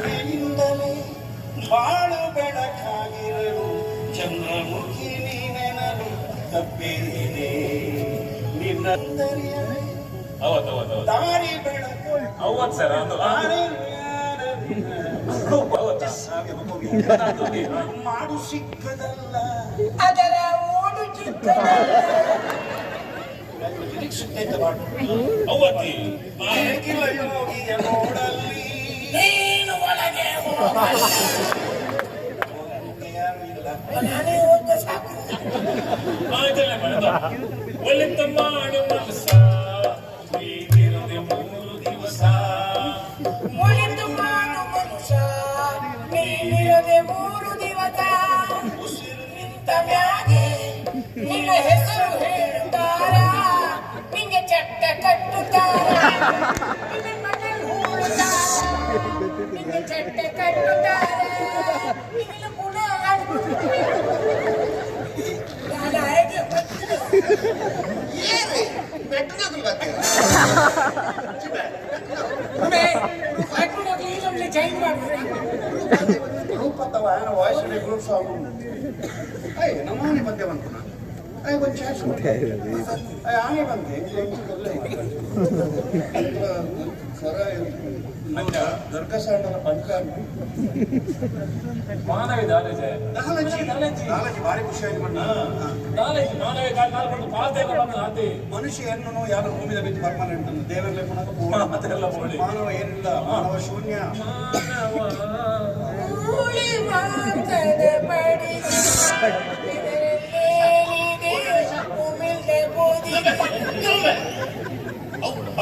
ಕರುಣೆಯಿಂದಲೇ ಬಾಳು ಬೆಳಕಾಗಿರಲು ಚಂದ್ರಮುಖಿ ನೀನೆನಲು ತಪ್ಪೇನೆ ನಿನ್ನ ದಾರಿ ಬೆಳಕು ಅವತ್ ಸರ್ ಮಾಡು ಸಿಕ್ಕದಲ್ಲ ಅದರ ಓಡು ಚಿಕ್ಕದಲ್ಲ. ಅವತ್ತಿ ಹೇಗಿಲ್ಲ ಯೋಗಿಯ ನೋಡಲ್ಲಿ ನೀನು ಒಳಗೆ ಯಾರು ಇಲ್ಲ ನಾನೇ ಹೋದ ಸಾಕು. ಆಯ್ತಲ್ಲ ಮನದ ಒಳ್ಳೆತ್ತ ಮಾಡು ಮನಸ ನೀನಿರದೆ 3 ದಿವಸ ಒಳಿತು ಮಾಡು ಮನುಷ್ಯ ನೀನಿರದೆ 3 ದಿವಸ. ಉಸಿರು ನಿಂತ ಮ್ಯಾಗೆ ನಿನ್ನ ಹೆಸರು ಹೇಳುತ್ತಾರ, ನಿಂಗೆ ಚಟ್ಟ ಕಟ್ಟುತ್ತಾರ, ನಿನ್ನ ಮಗಳು ಹೂಳುತ್ತಾರ, ನಿಂಗೆ ಚಟ್ಟ ಕಟ್ಟುತ್ತಾರ, ನಿನ್ನ ಗುಣ ನಾನು ಹೇಗೆ ಚೇಂಜ್ ಮಾಡ್ತಾರೆ. ರೂಪತ್ತವ ವಾಯ್ಸ್ ಗ್ರೂಪ್ ಸಾಂಗ್ ನಮ್ಮನೆ ಬಂದೆ ಬಂತು ನಾನು ಒಂದು ಚಾನ್ಸ್ ಆನೆ ಬಂದೆ ಸ್ವರ ದರ್ಗಸಾಂಡರ ಪಂಚ ಮಾನವಿ ದಾಲೇಜೆ ನಾಲಜಿ ಭಾರಿ ಖುಷಿಯಾಗಿ ಮಾಡಿ ದಾಲೇಜಿ ಮಾನವಿ ಕಾಲ್ಕೊಂಡು ಪಾಲ್ತೇನ ಬಂದ ಆತಿ ಮನುಷ್ಯ ಹೆಣ್ಣು ಯಾರು ಭೂಮಿದ ಬಿದ್ದು ಪರ್ಮನೆಂಟ್ ಅಂತ ದೇವರಲ್ಲೇ ಮಾತೆಲ್ಲ ಬೋಳಿ ಮಾನವ ಏನಿಲ್ಲ ಮಾನವ ಶೂನ್ಯ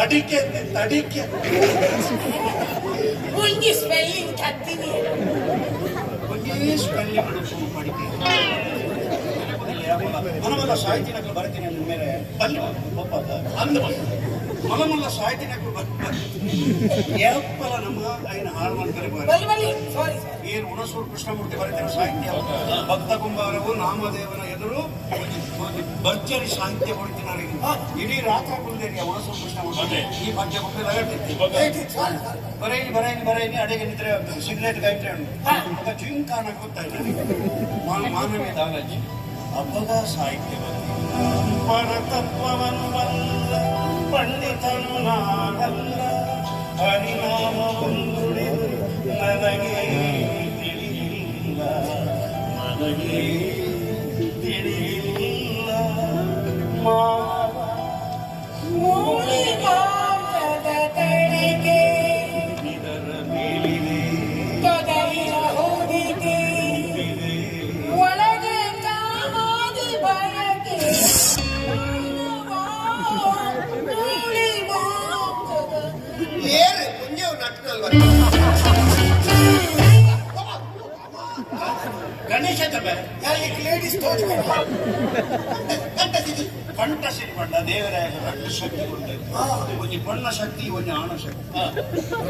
ಅಡಿಕೆ ಅಡಿಕೆ ಒಂಜಿ ಸ್ಪೆಲ್ಲಿಂಗ್ ಕತ್ತೀನಿ ಒಂದೇ ಸ್ಪೆಲ್ಲಿಂಗ್ ಅಡಿಕೆ ಮನಮಲ್ಲ ಸಾಹಿತ್ಯನಕ್ಕೂ ಬರ್ತೀನಿ ಅಂದ ಮೇಲೆ ಅಲ್ಲಿ ಒಪ್ಪದ ಅಂದ ಮನಮಲ್ಲ ಸಾಹಿತ್ಯನಕ್ಕೂ ಎಪ್ಪಲ ನಮ್ಮ ಐನ ಹಾಳು ಮಾಡ್ತಾರೆ ಏನು ಹುಣಸೂರು ಕೃಷ್ಣಮೂರ್ತಿ ಬರೀತಾರೆ ಸಾಹಿತ್ಯ ಭಕ್ತ ಕುಂಬಾರವು ನಾಮದೇವನ ಎದುರು ಭರ್ಜರಿ ಸಾಹಿತ್ಯ ಬರೀತಿದ್ದಾರೆ ಇಡೀ ರಾತ್ರಿ ಕುಂದೇರಿಯ ಹುಣಸೂರು ಕೃಷ್ಣಮೂರ್ತಿ ಈ ಪದ್ಯ ಮಕ್ಕಳು ಬರೆಯಲಿ ಅಡಿಗೆ ನಿದ್ರೆ ಸಿಗರೇಟ್ ಗೈಟ್ರೆ ಉಂಟು ಜಿಂಕಾನ ಗೊತ್ತಾಯ್ತು ಮಾನವೀಯ ದಾಲಾಜಿ ಹಬ್ಬದ ಸಾಹಿತ್ಯವನ್ನು ಪರತತ್ವವನ್ನು ಬಲ್ಲ ಪಂಡಿತನು ನಾನಲ್ಲ ಪರಿಣಾಮವೊಂದುಳಿದು ನನಗೆ ತಿಳಿಯಿಲ್ಲ ಮೂಳೆ ಮಾಂಸದ ತಡಿಗೆ ಇದರ ಮೇಲಿದೆ ತೊದಲಿನ ಹೋದಿಗೆ ಒಳಗೆ ಕಾಮಾದಿ ಬಯಕೆ ಮೂಳೆ ಮಾಂಸದ ಏರು ಕುಂಜವು ನಟ್ಕಲ್ವ ಗಣೇಶ ಯಾರಿಗೆ ಲೇಡೀಸ್ ಕಂಠ ಸಿರಿಪಂಡ ದೇವರಾಯ ರಟ್ಟು ಶಕ್ತಿ ಉಂಟು ಒಂಜಿ ಪಣ್ಣ ಶಕ್ತಿ ಒಂಜಿ ಆಣ ಶಕ್ತಿ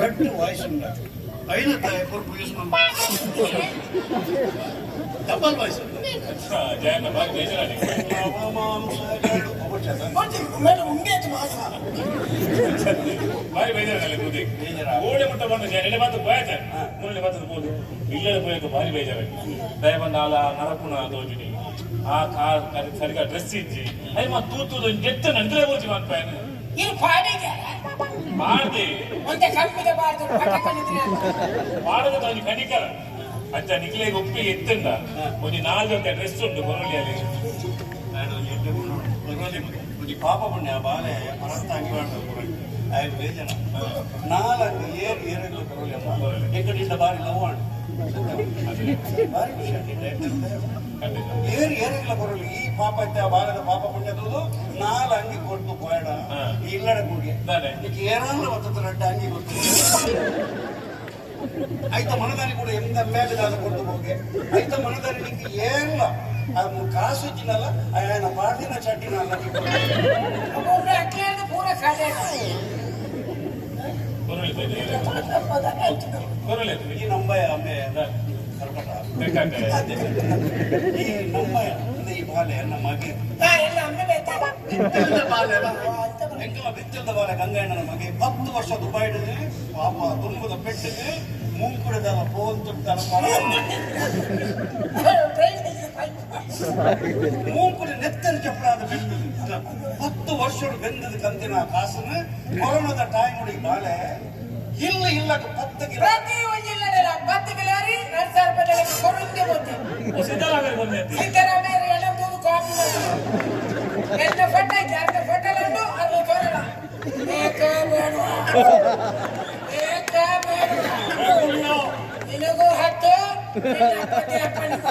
ರಟ್ಟು ವಾಯ್ಸ್ ಉಂಡ ಐನ ತಾಯ ಕೊರ್ಪು ಯೂಸ್ ಡಬಲ್ ವಾಯ್ಸ್ ಜಯನ ಬಾಗಿ ಬೇಜಾರಾಗಿ ಬಾರಿ ಬೇಜಾರಾಗಲ್ಲ ಕೂದಿ ಓಡೆ ಮುಟ್ಟ ಬಂದ ನೆಲೆ ಮಾತು ಬಾಯ್ತ ಮುರಳಿ ಮಾತದ ಬೋದು ಇಲ್ಲದ పోయాక ಭಾರಿ ಬೇಜಾರಾಗಿ ದಯ ಬಂದ ಆಲ ನರಪುಣ ದೋಜಿನಿ ಆ ಕಾರ್ ಸರಿಗ ಡ್ರೆಸ್ ಇಜ್ಜಿ ಅಯ್ಯ ಮಾ ತೂತುದು ಜೆತ್ತ ನಂದ್ರೆ ಬೋಜಿ ಮಾಡ್ಪಾಯನ ಇದು ಪಾಡಿಗೆ ಮಾಡ್ದೆ ಒಂದೇ ಕಂಪಿಗೆ ಬಾರ್ದು ಪಟಕಲಿದ್ರೆ ಮಾಡದ ಒಂದು ಕಣಿಕರ ಅಜ್ಜ ನಿಕ್ಲೆಗೆ ಒಪ್ಪಿಗೆ ಎತ್ತಂಡ ಒಂದು 4 ಡ್ರೆಸ್ ಉಂಟು ಕೊರಳಿಯಲ್ಲಿ ಒಂದು ಪಾಪ ಪುಣ್ಯ ಬಾಲೆ ಮರತ್ತ ಅಂಗಿ ಮಾಡ್ತಾರೆ ಆಯ್ತು ಬೇಜಾರ 4 ಏರೆಲ್ಲ ಕೊರಲಿ ಎಕಡಿಂದ ಬಾರಿ ಲವ್ ಮಾಡಿ ಬಾರಿ ಖುಷಿ ಏರೆಲ್ಲ ಕೊರಲಿ ಈ ಪಾಪ ಇತ್ತ ಬಾಲದ ಪಾಪ ಪುಣ್ಯದ್ದು 4 ಅಂಗಿ ಕೊಟ್ಟು ಬೇಡ ಇಲ್ಲಡ ಕೂಡಿ ಏರಲ್ಲ ಒತ್ತ 2 ಅಂಗಿ ಕೊಟ್ಟು ಆಯ್ತ ಮನದಾರಿ ಕೂಡ ಎಂತ ಮೇಘದಾದ ಕೊಟ್ಟು ಹೋಗಿ ಆಯ್ತ ಮನದಾರಿ ನಿಂಗೆ ಏನಿಲ್ಲ ಅದು ಕಾಸು ಇಚ್ಚಿನಲ್ಲ ఆయన ಮಾಡಿನ ಚಟ್ಟಿನಲ್ಲ ಪೂರ ಖಾಲಿ ಈ ನಂಬಯ ಅಮ್ಮೆ ಕರ್ಕಟ ಈ ನಂಬಯ ಈ ಬಾಲೆ ನಮಗೆ ಬಿತ್ತದ ಬಾಲೆ ಗಂಗಣ್ಣನ ಮಗೆ 10 ವರ್ಷ ದುಬೈ ಪಾಪ ತುಂಬದ ಪೆಟ್ಟಿಗೆ ಮೂಂಕು ಬಿಡದಲ್ಲ ಫೋನ್ ತುಟ್ಟಾರ ಮೂಕುಡು ನೆತ್ತನ ಚಪ್ಪಡಾದ ಬೆಂದದು 10 ವರ್ಷ ಬೆಂದದ ಕಂತಿನ ಕಾಸನ್ನು ಕೊರೋನಾದ ಟೈಮ್ ಹುಡುಗಿ ಬಾಳೆ ಇಲ್ಲ ಪತ್ತಗೆ ಪ್ರತಿ ಜಿಲ್ಲೆಯ 10 ಕಿಲೋರಿ 2,000 ರೂಪಾಯಿ ಕೊಡುತ್ತೆ ಬಂತು ಸಿದ್ದರಾಮಯ್ಯ ಬಂದೆ ಸಿದ್ದರಾಮಯ್ಯ ಎಲ್ಲದೂ ಕಾಪಿ ಎಲ್ಲ ಫೋಟೋ ಜಾಗ ಫೋಟೋ ಲಂಡು ಅದು ತೋರಲ್ಲ ಏಕ ಬೇಡ ನಿನಗೂ 10 ನಿನ್ನ ಪತಿ ಅಪ್ಪನಿಗೂ